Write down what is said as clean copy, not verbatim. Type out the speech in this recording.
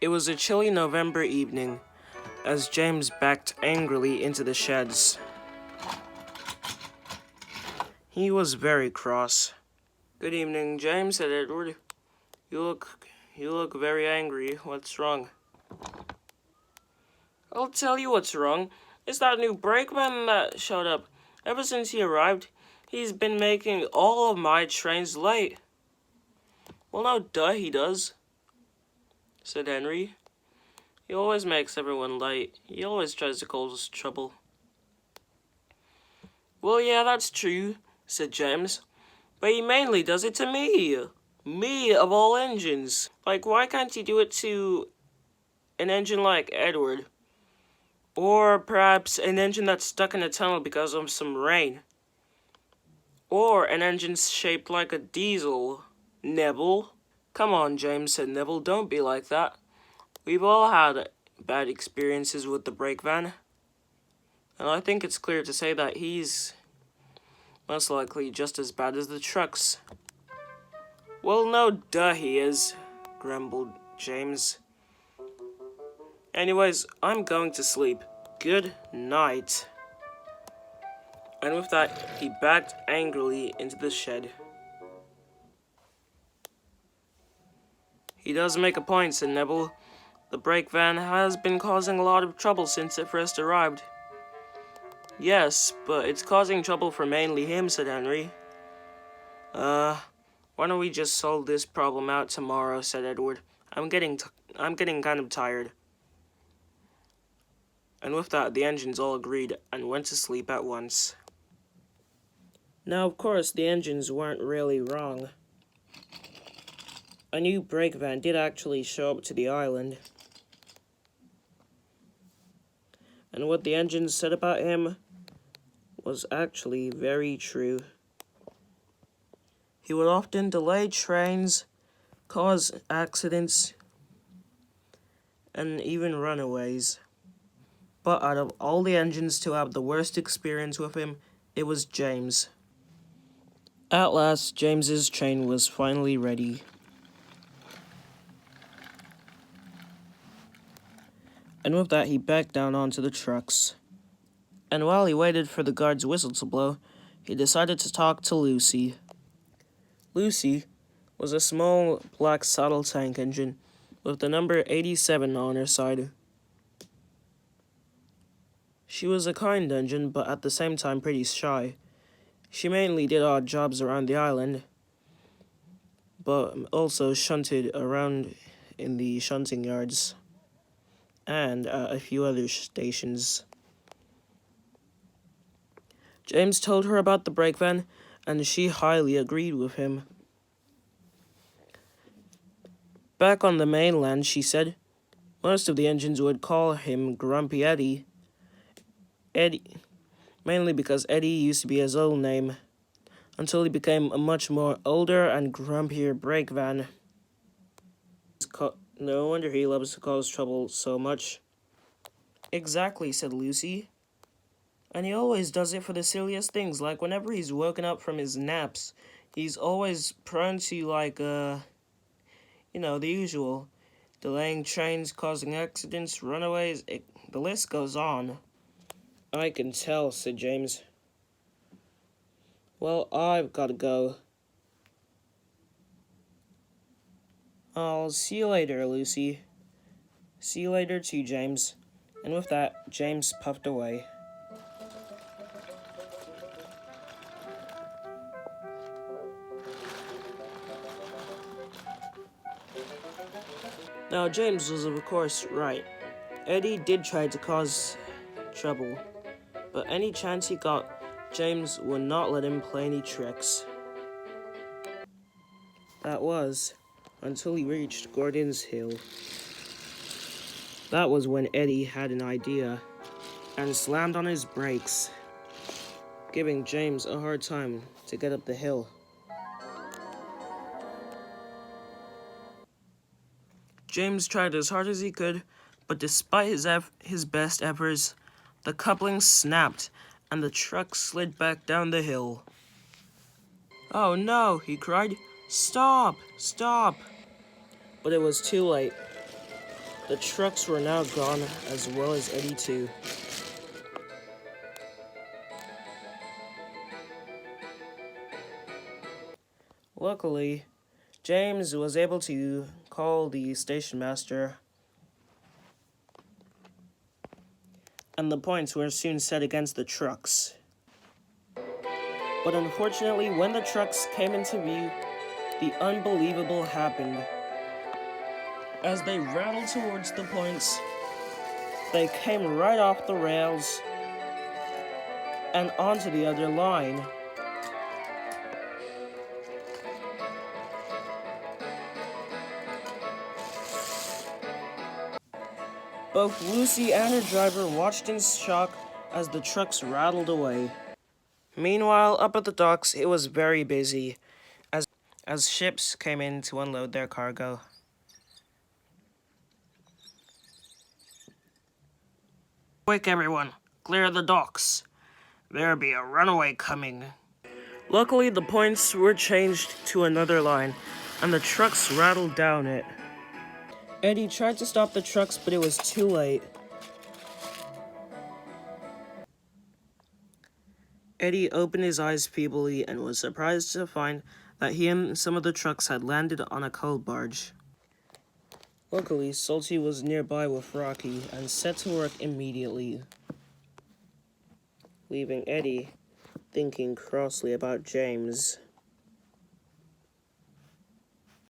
It was a chilly November evening as James backed angrily into the sheds. He was very cross. "Good evening, James," said Edward. You look very angry. What's wrong?" "I'll tell you what's wrong. It's that new brakeman that showed up. Ever since he arrived, he's been making all of my trains late." "Well, no duh, he does," said Henry. "He always makes everyone late. He always tries to cause trouble." "Well, yeah, that's true," said James. "But he mainly does it to me. Me, of all engines. Like, why can't he do it to an engine like Edward? Or perhaps an engine that's stuck in a tunnel because of some rain. Or an engine shaped like a diesel. Neville." "Come on, James," said Neville. "Don't be like that. We've all had bad experiences with the brakevan. And I think it's clear to say that he's most likely just as bad as the trucks." "Well, no duh he is," grumbled James. "Anyways, I'm going to sleep. Good night." And with that, he backed angrily into the shed. "He does make a point," said Neville. "The brakevan has been causing a lot of trouble since it first arrived." "Yes, but it's causing trouble for mainly him," said Henry. Why don't we just solve this problem out tomorrow," said Edward. I'm getting kind of tired." And with that, the engines all agreed and went to sleep at once. Now, of course, the engines weren't really wrong. A new brakevan did actually show up to the island. And what the engines said about him was actually very true. He would often delay trains, cause accidents, and even runaways. But out of all the engines to have the worst experience with him, it was James. At last, James's train was finally ready. And with that, he backed down onto the trucks. And while he waited for the guard's whistle to blow, he decided to talk to Lucy. Lucy was a small black saddle tank engine with the number 87 on her side. She was a kind engine, but at the same time pretty shy. She mainly did odd jobs around the island, but also shunted around in the shunting yards and at a few other stations. James told her about the brakevan, and she highly agreed with him. Back on the mainland, she said, most of the engines would call him Grumpy Eddy. Mainly because Eddy used to be his old name, until he became a much more older and grumpier brakevan. No wonder he loves to cause trouble so much. "Exactly," said Lucy. "And he always does it for the silliest things, like whenever he's woken up from his naps, he's always prone to, the usual. Delaying trains, causing accidents, runaways, the list goes on." "I can tell," said James. "Well, I've got to go." "I'll see you later, Lucy." "See you later too, James." And with that, James puffed away. Now, James was of course right. Eddy did try to cause trouble, but any chance he got, James would not let him play any tricks. That was until he reached Gordon's Hill. That was when Eddy had an idea and slammed on his brakes, giving James a hard time to get up the hill. James tried as hard as he could, but despite his best efforts, the coupling snapped and the truck slid back down the hill. "Oh no," he cried. "Stop! Stop!" But it was too late. The trucks were now gone, as well as Eddy too. Luckily, James was able to call the station master, and the points were soon set against the trucks. But unfortunately, when the trucks came into view, the unbelievable happened. As they rattled towards the points, they came right off the rails and onto the other line. Both Lucy and her driver watched in shock as the trucks rattled away. Meanwhile, up at the docks, it was very busy as ships came in to unload their cargo. Quick, everyone, clear the docks. There be a runaway coming. Luckily, the points were changed to another line, and the trucks rattled down it. Eddy tried to stop the trucks, but it was too late. Eddy opened his eyes feebly and was surprised to find that he and some of the trucks had landed on a coal barge. Luckily, Salty was nearby with Rocky and set to work immediately, leaving Eddy thinking crossly about James.